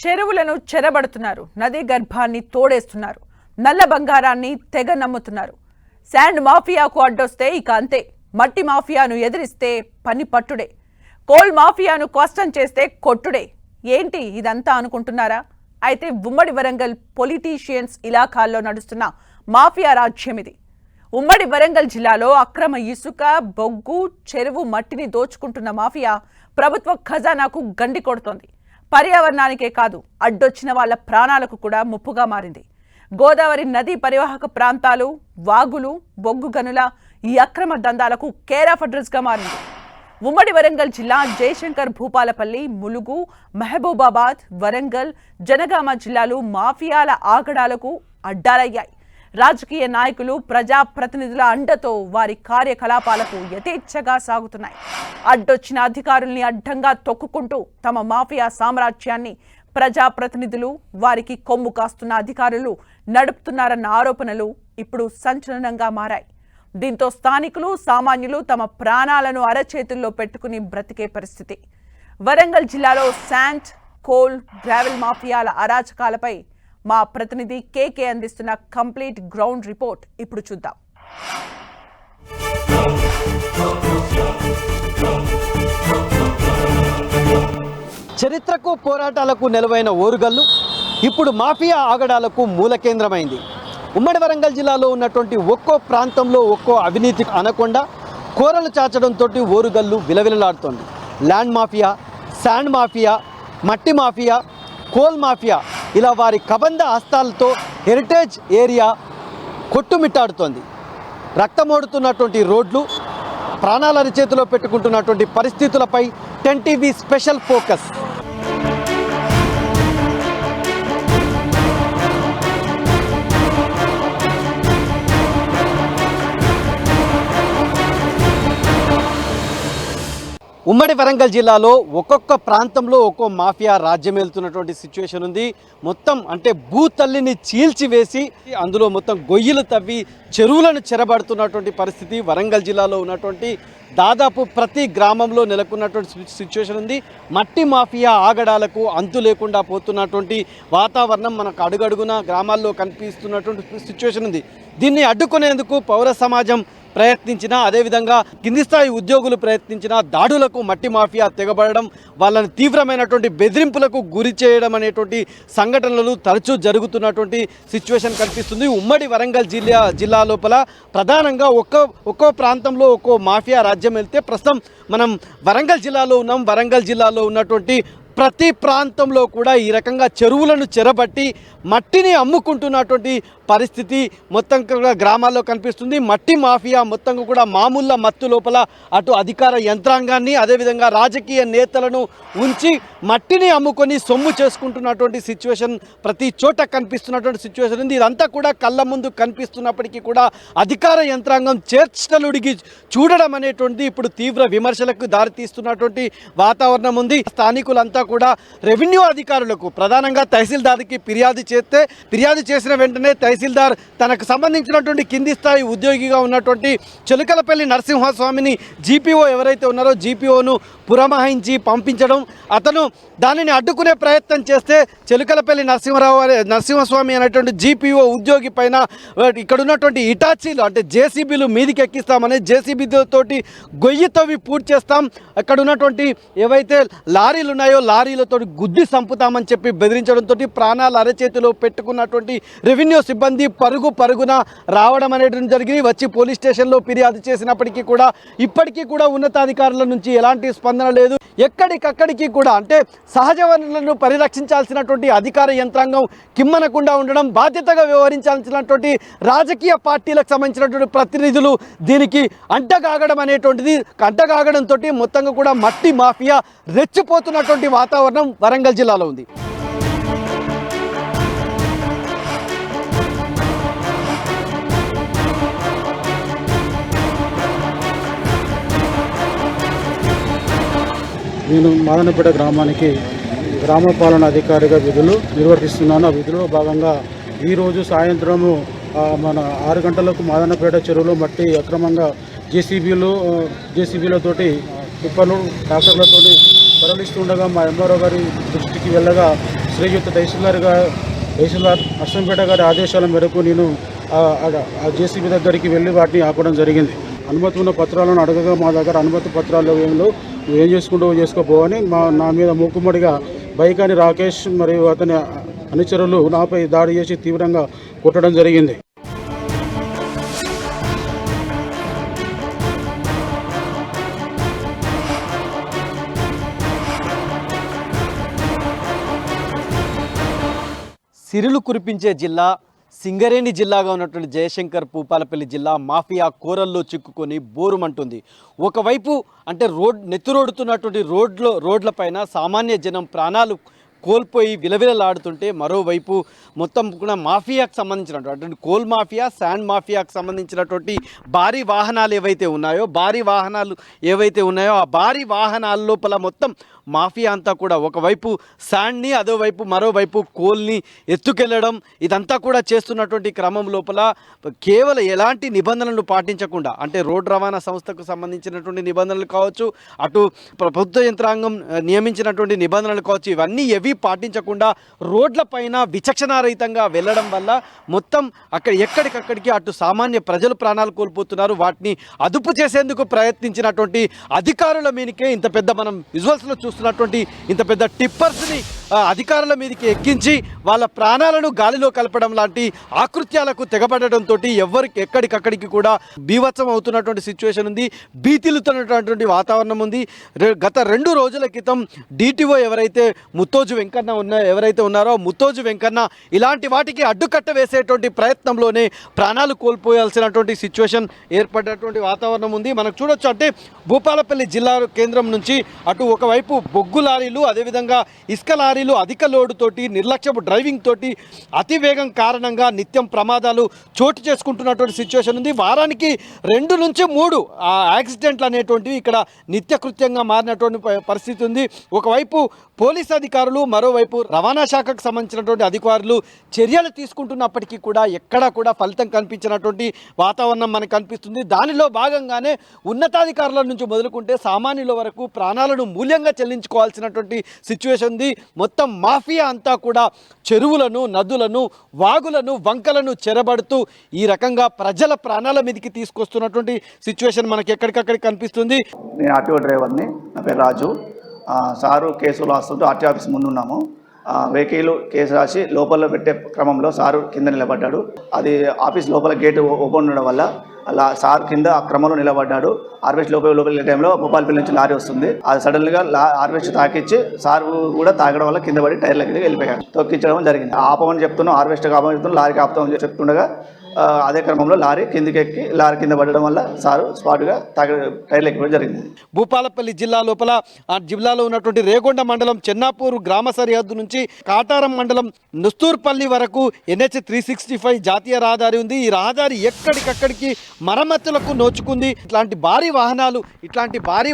చెరువులను చెరబడుతున్నారు, నదీ గర్భాన్ని తోడేస్తున్నారు, నల్ల బంగారాన్ని తెగ నమ్ముతున్నారు. శాండ్ మాఫియాకు అడ్డొస్తే ఇక అంతే. మట్టి మాఫియాను ఎదిరిస్తే పని పట్టుడే. కోల్ మాఫియాను కష్టం చేస్తే కొట్టుడే. ఏంటి ఇదంతా అనుకుంటున్నారా? అయితే ఉమ్మడి వరంగల్ పొలిటీషియన్స్ ఇలాఖాల్లో నడుస్తున్న మాఫియా రాజ్యం ఇది. ఉమ్మడి వరంగల్ జిల్లాలో అక్రమ ఇసుక, బొగ్గు, చెరువు మట్టిని దోచుకుంటున్న మాఫియా ప్రభుత్వ ఖజానాకు గండి కొడుతోంది. పర్యావరణానికే కాదు, అడ్డొచ్చిన వాళ్ల ప్రాణాలకు కూడా ముప్పుగా మారింది. గోదావరి నదీ పరివాహక ప్రాంతాలు, వాగులు, బొగ్గు గనుల ఈ అక్రమ దందాలకు కేర్ ఆఫ్ అడ్రస్ గా మారింది. ఉమ్మడి వరంగల్ జిల్లా జయశంకర్, భూపాలపల్లి, ములుగు, మహబూబాబాద్, వరంగల్, జనగామ జిల్లాలు మాఫియాల ఆగడాలకు అడ్డాలయ్యాయి. రాజకీయ నాయకులు, ప్రజాప్రతినిధుల అండతో వారి కార్యకలాపాలకు యథేచ్ఛగా సాగుతున్నాయి. అడ్డొచ్చిన అధికారుల్ని అడ్డంగా తొక్కుకుంటూ తమ మాఫియా సామ్రాజ్యాన్ని ప్రజాప్రతినిధులు, వారికి కొమ్ము కాస్తున్న అధికారులు నడుపుతున్నారన్న ఆరోపణలు ఇప్పుడు సంచలనంగా మారాయి. దీంతో స్థానికులు, సామాన్యులు తమ ప్రాణాలను అరచేతుల్లో పెట్టుకుని బ్రతికే పరిస్థితి. వరంగల్ జిల్లాలో శాండ్, కోల్, గ్రావెల్ మాఫియాల అరాచకాలపై మా ప్రతినిధి కేకే అందిస్తున్న కంప్లీట్ గ్రౌండ్ రిపోర్ట్ ఇప్పుడు చూద్దాం. చరిత్రకు, పోరాటాలకు నెలవైన ఓరుగల్లు ఇప్పుడు మాఫియా ఆగడాలకు మూల కేంద్రమైంది. ఉమ్మడి వరంగల్ జిల్లాలో ఉన్నటువంటి ఒక్కో ప్రాంతంలో ఒక్కో అవినీతి అనకొండ కోరలు చాచడంతో ఓరుగల్లు విలవిలలాడుతోంది. ల్యాండ్ మాఫియా, శాండ్ మాఫియా, మట్టి మాఫియా, కోల్ మాఫియా ఇలా వారి కబంధ హస్తాలతో హెరిటేజ్ ఏరియా కొట్టుమిట్టాడుతోంది. రక్తమోడుతున్నటువంటి రోడ్లు, ప్రాణాల అరిచేతిలో పెట్టుకుంటున్నటువంటి పరిస్థితులపై 10 టీవీ స్పెషల్ ఫోకస్. ఉమ్మడి వరంగల్ జిల్లాలో ఒక్కొక్క ప్రాంతంలో ఒక్కో మాఫియా రాజ్యం వెళ్తున్నటువంటి సిచ్యువేషన్ ఉంది. మొత్తం అంటే భూతల్లిని చీల్చివేసి అందులో మొత్తం గొయ్యిలు తవ్వి చెరువులను చెరబడుతున్నటువంటి పరిస్థితి వరంగల్ జిల్లాలో ఉన్నటువంటి దాదాపు ప్రతి గ్రామంలో నెలకొన్నటువంటి సిచ్యువేషన్ ఉంది. మట్టి మాఫియా ఆగడాలకు అంతు లేకుండా పోతున్నటువంటి వాతావరణం మనకు అడుగడుగున గ్రామాల్లో కనిపిస్తున్నటువంటి సిచ్యువేషన్ ఉంది. దీన్ని అడ్డుకునేందుకు పౌర సమాజం ప్రయత్నించినా, అదేవిధంగా కింది స్థాయి ఉద్యోగులు ప్రయత్నించినా దాడులకు మట్టి మాఫియా తెగబడడం, వాళ్ళని తీవ్రమైనటువంటి బెదిరింపులకు గురి చేయడం అనేటువంటి సంఘటనలు తరచూ జరుగుతున్నటువంటి సిచ్యువేషన్ కనిపిస్తుంది. ఉమ్మడి వరంగల్ జిల్లా లోపల ప్రధానంగా ఒక్కో ప్రాంతంలో ఒక్కో మాఫియా రాజ్యం వెళ్తే ప్రస్తుతం మనం వరంగల్ జిల్లాలో ఉన్నాం. వరంగల్ జిల్లాలో ఉన్నటువంటి ప్రతి ప్రాంతంలో కూడా ఈ రకంగా చెరువులను చెరబట్టి మట్టిని అమ్ముకుంటున్నటువంటి పరిస్థితి మొత్తం కూడా గ్రామాల్లో కనిపిస్తుంది. మట్టి మాఫియా మొత్తం కూడా మామూళ్ళ మత్తు లోపల అటు అధికార యంత్రాంగాన్ని, అదేవిధంగా రాజకీయ నేతలను ఉంచి మట్టిని అమ్ముకొని సొమ్ము చేసుకుంటున్నటువంటి సిచ్యువేషన్ ప్రతి చోట కనిపిస్తున్నటువంటి సిచ్యువేషన్ ఉంది. ఇదంతా కూడా కళ్ళ ముందు కనిపిస్తున్నప్పటికీ కూడా అధికార యంత్రాంగం చేర్చలుడిగి చూడడం అనేటువంటిది ఇప్పుడు తీవ్ర విమర్శలకు దారితీస్తున్నటువంటి వాతావరణం ఉంది. స్థానికులంతా కూడా రెవెన్యూ అధికారులకు, ప్రధానంగా తహసీల్దార్కి ఫిర్యాదు చేసిన వెంటనే తహసీల్దార్ తనకు సంబంధించినటువంటి కింది స్థాయి ఉద్యోగిగా ఉన్నటువంటి చెలుకలపల్లి నరసింహస్వామిని, జీపీఓ ఎవరైతే ఉన్నారో జీపీఓను పురమాయించి పంపించడం, అతను దానిని అడ్డుకునే ప్రయత్నం చేస్తే చెలుకలపల్లి నరసింహస్వామి అనేటువంటి జీపీఓ ఉద్యోగి పైన ఇక్కడ ఉన్నటువంటి ఇటాచీలు అంటే జేసీబీలు మీదికి ఎక్కిస్తామని, జేసీబీతోటి గొయ్యి తవ్వి పూర్తి చేస్తాం, అక్కడ ఉన్నటువంటి ఏవైతే లారీలు ఉన్నాయో లారీలతో గుద్ది సంపుతామని చెప్పి బెదిరించడంతో ప్రాణాలు అరచేతిలో పెట్టుకున్నటువంటి రెవెన్యూ సిబ్బంది పరుగున రావడం అనేది జరిగింది. వచ్చి పోలీస్ స్టేషన్లో ఫిర్యాదు చేసినప్పటికీ కూడా ఇప్పటికీ కూడా ఉన్నతాధికారుల నుంచి ఎలాంటి స్పందన లేదు. ఎక్కడికక్కడికి కూడా అంటే సహజ వనరులను పరిరక్షించాల్సినటువంటి అధికార యంత్రాంగం కిమ్మనకుండా ఉండడం, బాధ్యతగా వ్యవహరించాల్సినటువంటి రాజకీయ పార్టీలకు సంబంధించినటువంటి ప్రతినిధులు దీనికి అంటగాగడంతో మొత్తంగా కూడా మట్టి మాఫియా రెచ్చిపోతున్నటువంటి వాతావరణం వరంగల్ జిల్లాలో ఉంది. నేను మాదనపేట గ్రామానికి గ్రామ పాలన అధికారిగా విధులు నిర్వర్తిస్తున్నాను. ఆ విధుల్లో భాగంగా ఈరోజు సాయంత్రము మన 6 గంటలకు మాదనపేట చెరువులో మట్టి అక్రమంగా జేసీబీలతోటి టిప్పర్లు ట్రాక్టర్లతో తరలిస్తుండగా మా ఎంఆర్ఓ గారి దృష్టికి వెళ్ళగా శ్రీయుత తహసీల్దార్ అశ్వంపేట గారి ఆదేశాల మేరకు నేను ఆ జేసీబీ దగ్గరికి వెళ్ళి వాటిని ఆపడం జరిగింది. అనుమతి ఉన్న పత్రాలను అడగగా మా దగ్గర అనుమతి పత్రాలు ఏమిలో ఏం చేసుకుంటూ చేసుకోపోవని నా మీద మూకుమ్మడిగా బైకాని రాకేష్ మరియు అతని అనుచరులు నాపై దాడి చేసి తీవ్రంగా కొట్టడం జరిగింది. సిరులు కురిపించే జిల్లా సింగరేణి జిల్లాగా ఉన్నటువంటి జయశంకర్ భూపాలపల్లి జిల్లా మాఫియా కోరల్లో చిక్కుకొని బోరుమంటుంది. ఒకవైపు అంటే నెత్తురోడుతున్నటువంటి రోడ్లపైన సామాన్య జనం ప్రాణాలు కోల్పోయి విలవిలలాడుతుంటే, మరోవైపు మొత్తం కూడా మాఫియాకు సంబంధించినటువంటి కోల్ మాఫియా, శాండ్ మాఫియాకు సంబంధించినటువంటి భారీ వాహనాలు ఏవైతే ఉన్నాయో ఆ భారీ వాహనాల లోపల మొత్తం మాఫియా అంతా కూడా ఒకవైపు శాండ్ని మరోవైపు కోల్ని ఎత్తుకెళ్లడం, ఇదంతా కూడా చేస్తున్నటువంటి క్రమం లోపల కేవలం ఎలాంటి నిబంధనలు పాటించకుండా, అంటే రోడ్డు రవాణా సంస్థకు సంబంధించినటువంటి నిబంధనలు కావచ్చు, అటు ప్రభుత్వ యంత్రాంగం నియమించినటువంటి నిబంధనలు కావచ్చు, ఇవన్నీ ఏవి పాటించకుండా రోడ్లపైన విచక్షణారహితంగా వెళ్ళడం వల్ల మొత్తం ఎక్కడికక్కడికి అటు సామాన్య ప్రజలు ప్రాణాలు కోల్పోతున్నారు. వాటిని అదుపు చేసేందుకు ప్రయత్నించినటువంటి అధికారుల మీదకే ఇంత పెద్ద, మనం విజువల్స్లో చూస్తున్నటువంటి ఇంత పెద్ద టిప్పర్స్ని అధికారుల మీదకి ఎక్కించి వాళ్ళ ప్రాణాలను గాలిలో కలపడం లాంటి ఆకృత్యాలకు తెగబడడంతో ఎక్కడికక్కడికి కూడా బీభత్సం అవుతున్నటువంటి సిచ్యువేషన్ ఉంది. భీతిల్లుతున్నటువంటి వాతావరణం ఉంది. గత 2 రోజుల క్రితం DTO ఎవరైతే ముత్తోజు వెంకన్న ఇలాంటి వాటికి అడ్డుకట్ట వేసేటువంటి ప్రయత్నంలోనే ప్రాణాలు కోల్పోయాల్సినటువంటి సిచ్యువేషన్ ఏర్పడినటువంటి వాతావరణం ఉంది. మనకు చూడొచ్చు, అంటే భూపాలపల్లి జిల్లా కేంద్రం నుంచి అటు ఒకవైపు బొగ్గు లారీలు, అదేవిధంగా ఇసుక లారీలు అధిక లోడుతోటి, నిర్లక్ష్యపు డ్రైవింగ్ తోటి, అతి వేగం కారణంగా నిత్యం ప్రమాదాలు చోటు చేసుకుంటున్నటువంటి సిచ్యువేషన్ ఉంది. వారానికి 2 నుంచి 3 యాక్సిడెంట్లు అనేటువంటివి ఇక్కడ నిత్యకృత్యంగా మారినటువంటి పరిస్థితి ఉంది. ఒకవైపు పోలీస్ అధికారులు, మరోవైపు రవాణా శాఖకు సంబంధించినటువంటి అధికారులు చర్యలు తీసుకుంటున్నప్పటికీ కూడా ఎక్కడా కూడా ఫలితం కనిపించినటువంటి వాతావరణం మనకు కనిపిస్తుంది. దానిలో భాగంగానే ఉన్నతాధికారుల నుంచి మొదలుకుంటే సామాన్యుల వరకు ప్రాణాలను మూల్యంగా చెల్లించుకోవాల్సినటువంటి సిచ్యువేషన్ ఉంది. మొత్తం మాఫియా అంతా కూడా చెరువులను, నదులను, వాగులను, వంకలను చెరబడుతూ ఈ రకంగా ప్రజల ప్రాణాల మీదకి తీసుకొస్తున్నటువంటి సిచ్యువేషన్ మనకి ఎక్కడికక్కడ కనిపిస్తుంది. నేను ఆర్టీఓ డ్రైవర్ని, నా పేరు రాజు. సారు కేసులు రాస్తుంటూ ఆర్టీ ఆఫీస్ ముందు ఉన్నాము. వెహికల్ కేసు రాసి లోపల పెట్టే క్రమంలో సారు కింద నిలబడ్డాడు. అది ఆఫీస్ లోపల గేటు ఓపెన్ ఉండడం వల్ల అలా సార్ కింద ఆ క్రమంలో నిలబడ్డాడు. హార్వెస్ట్ లోపల టైంలో భూపాలపల్లి నుంచి లారీ వస్తుంది. అది సడన్గా హార్వెస్ట్ తాకిచ్చి సార్ కూడా తాగడం వల్ల కింద పడి టైర్ల కింద వెళ్ళిపోయాడు. తొక్కించడం జరిగింది. ఆపమని చెప్తున్నాం, హార్వెస్ట్ ఆపమని చెప్తున్నాం, లారీకి ఆపుతామని చెప్తుండగా అదే క్రమంలో లారీ కిందకి ఎక్కి లారీ కింద పడడం వల్ల సారు స్పాట్గా టైర్లు ఎక్కిపోవడం జరిగింది. భూపాలపల్లి జిల్లా లోపల జిల్లాలో ఉన్నటువంటి రేగొండ మండలం చెన్నాపూర్ గ్రామ సరిహద్దు నుంచి కాటారం మండలం నుస్తూర్పల్లి వరకు NH 365 జాతీయ రహదారి ఉంది. ఈ రహదారి ఎక్కడికక్కడికి మరమ్మతులకు నోచుకుంది. ఇట్లాంటి భారీ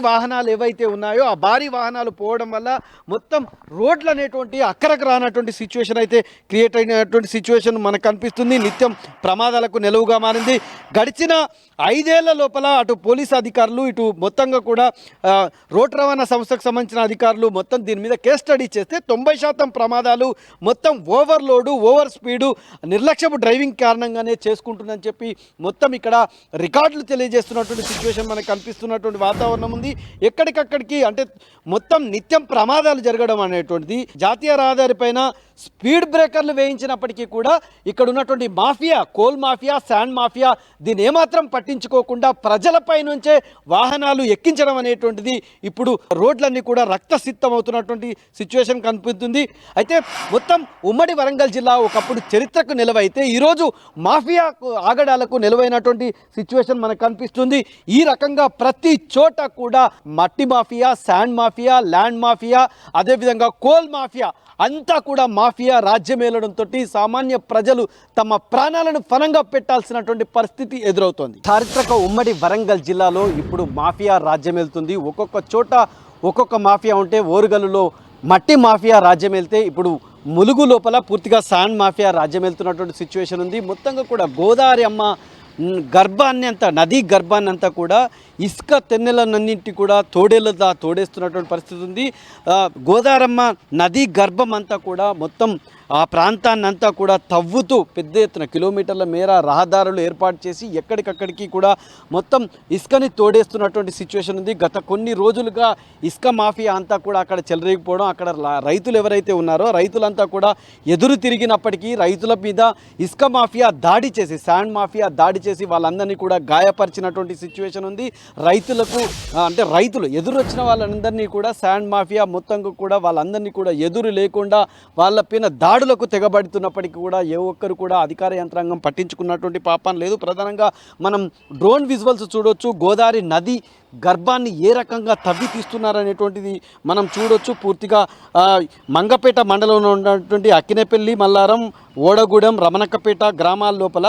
వాహనాలు ఏవైతే ఉన్నాయో ఆ భారీ వాహనాలు పోవడం వల్ల మొత్తం రోడ్లు అనేటువంటి అక్కరకు రానటువంటి సిచ్యువేషన్ అయితే క్రియేట్ అయినటువంటి సిచ్యువేషన్ మనకు కనిపిస్తుంది. నిత్యం ప్రమాదాలకు నెలవుగా మారింది. గడిచిన 5 ఏళ్ల లోపల అటు పోలీసు అధికారులు, ఇటు మొత్తంగా కూడా రోడ్డు రవాణా సంస్థకు సంబంధించిన అధికారులు మొత్తం దీని మీద కేస్ స్టడీ చేస్తే 90% ప్రమాదాలు మొత్తం ఓవర్లోడు, ఓవర్ స్పీడు, నిర్లక్ష్యపు డ్రైవింగ్ కారణంగానే చేసుకుంటుందని చెప్పి మొత్తం ఇక్కడ రికార్డులు తెలియజేస్తున్నటువంటి సిచ్యువేషన్ మనకు కనిపిస్తున్నటువంటి వాతావరణం ఉంది. ఎక్కడికక్కడికి అంటే మొత్తం నిత్యం ప్రమాదాలు జరగడం అనేటువంటిది. జాతీయ రహదారి పైన స్పీడ్ బ్రేకర్లు వేయించినప్పటికీ కూడా ఇక్కడ ఉన్నటువంటి mafia, coal mafia, sand mafia దీన్ని ఏమాత్రం పట్టించుకోకుండా ప్రజలపై నుంచే వాహనాలు ఎక్కించడం అనేటువంటిది ఇప్పుడు రోడ్లన్నీ కూడా రక్తసిక్తం అవుతున్నటువంటి సిచ్యువేషన్ కనిపిస్తుంది. అయితే మొత్తం ఉమ్మడి వరంగల్ జిల్లా ఒకప్పుడు చరిత్రకు నిలవైతే ఈరోజు మాఫియా ఆగడాలకు నిలవైనటువంటి సిచ్యువేషన్ మనకు కనిపిస్తుంది. ఈ రకంగా ప్రతి చోట కూడా మట్టి mafia, sand mafia, land mafia, అదేవిధంగా కోల్ మాఫియా అంతా కూడా మాఫియా రాజ్యమేలడంతో సామాన్య ప్రజలు తమ ప్రాణాలను ఫలంగా పెట్టాల్సినటువంటి పరిస్థితి ఎదురవుతోంది. చారిత్రక ఉమ్మడి వరంగల్ జిల్లాలో ఇప్పుడు మాఫియా రాజ్యమేలుతుంది. ఒక్కొక్క చోట ఒక్కొక్క మాఫియా ఉంటే ఓరుగల్లులో మట్టి మాఫియా రాజ్యమేలితే ఇప్పుడు ములుగు లోపల పూర్తిగా శాండ్ మాఫియా రాజ్యమేలుతున్నటువంటి సిచ్యువేషన్ ఉంది. మొత్తంగా కూడా గోదావరి అమ్మ గర్భాన్ని అంతా, నదీ గర్భాన్ని అంతా కూడా ఇసుక తెన్నెలన్నింటి కూడా తోడేస్తున్నటువంటి పరిస్థితి ఉంది. గోదారమ్మ నదీ గర్భం అంతా కూడా మొత్తం ఆ ప్రాంతాన్ని అంతా కూడా తవ్వుతూ పెద్ద ఎత్తున కిలోమీటర్ల మేర రహదారులు ఏర్పాటు చేసి ఎక్కడికక్కడికి కూడా మొత్తం ఇసుకని తోడేస్తున్నటువంటి సిచ్యువేషన్ ఉంది. గత కొన్ని రోజులుగా ఇసుక మాఫియా అంతా కూడా అక్కడ చెలరేగిపోవడం, అక్కడ రైతులు ఎవరైతే ఉన్నారో రైతులంతా కూడా ఎదురు తిరిగినప్పటికీ రైతుల మీద ఇసుక మాఫియా దాడి చేసి, శాండ్ మాఫియా దాడి చేసి వాళ్ళందరినీ కూడా గాయపరిచినటువంటి సిచ్యువేషన్ ఉంది. రైతులు ఎదురు వచ్చిన వాళ్ళందరినీ కూడా శాండ్ మాఫియా మొత్తం కూడా వాళ్ళందరినీ కూడా ఎదురు లేకుండా వాళ్ళ పైన దాడులకు తెగబడుతున్నప్పటికీ కూడా ఏ ఒక్కరు కూడా అధికార యంత్రాంగం పట్టించుకున్నటువంటి పాపం లేదు. ప్రధానంగా మనం డ్రోన్ విజువల్స్ చూడొచ్చు. గోదావరి నది గర్భాన్ని ఏ రకంగా తవ్వి తీస్తున్నారనేటువంటిది మనం చూడొచ్చు. పూర్తిగా మంగపేట మండలంలో ఉన్నటువంటి అక్కినేపల్లి, మల్లారం, ఓడగూడెం, రమణకపేట గ్రామాల లోపల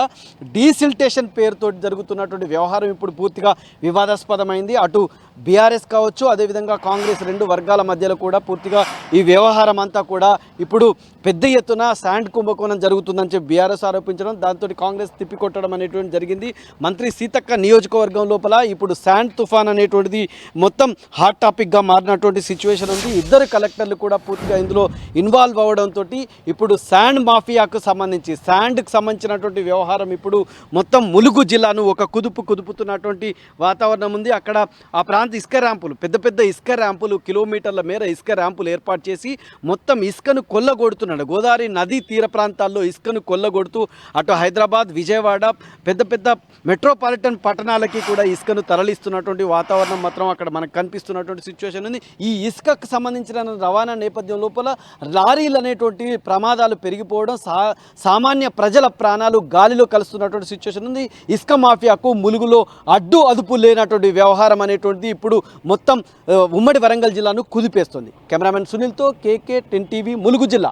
డీసిల్టేషన్ పేరుతో జరుగుతున్నటువంటి వ్యవహారం ఇప్పుడు పూర్తిగా వివాదాస్పదమైంది. అటు బీఆర్ఎస్ కావచ్చు, అదేవిధంగా కాంగ్రెస్ రెండు వర్గాల మధ్యలో కూడా పూర్తిగా ఈ వ్యవహారం అంతా కూడా ఇప్పుడు పెద్ద ఎత్తున శాండ్ కుంభకోణం జరుగుతుందని చెప్పి బీఆర్ఎస్ ఆరోపించడం, దాంతో కాంగ్రెస్ తిప్పికొట్టడం అనేటువంటి జరిగింది. మంత్రి సీతక్క నియోజకవర్గం లోపల ఇప్పుడు శాండ్ తుఫాన్ అనేటువంటిది మొత్తం హాట్ టాపిక్గా మారినటువంటి సిచ్యువేషన్ ఉంది. ఇద్దరు కలెక్టర్లు కూడా పూర్తిగా ఇందులో ఇన్వాల్వ్ అవ్వడంతో ఇప్పుడు శాండ్ మాఫియాకు సంబంధించినటువంటి వ్యవహారం ఇప్పుడు మొత్తం ములుగు జిల్లాను ఒక కుదుపుతున్నటువంటి వాతావరణం ఉంది. అక్కడ ఆ ప్రాంత ఇసుక ర్యాంపులు, పెద్ద ఇసుక ర్యాంపులు, కిలోమీటర్ల మేర ఇసుక ర్యాంపులు ఏర్పాటు చేసి మొత్తం ఇసుకను కొల్లగొడుతున్నాడు. గోదావరి నదీ తీర ప్రాంతాల్లో ఇసుకను కొల్లగొడుతూ అటు హైదరాబాద్, విజయవాడ పెద్ద మెట్రోపాలిటన్ పట్టణాలకి కూడా ఇసుకను తరలిస్తున్నటువంటి వాతావరణం మాత్రం అక్కడ మనకు కనిపిస్తున్నటువంటి సిచ్యువేషన్ ఉంది. ఈ ఇసుకకు సంబంధించిన రవాణా నేపథ్యం లోపల లారీలు అనేటువంటి ప్రమాదాలు పెరిగిపోవడం, సామాన్య ప్రజల ప్రాణాలు గాలిలో కలుస్తున్నటువంటి సిచ్యువేషన్ ఉంది. ఇసుక మాఫియాకు ములుగులో అదుపు లేనటువంటి వ్యవహారం అనేటువంటిది ఇప్పుడు మొత్తం ఉమ్మడి వరంగల్ జిల్లాను కుదిపేస్తుంది. కెమెరామెన్ సునీల్తో KK 10 TV, ములుగు జిల్లా.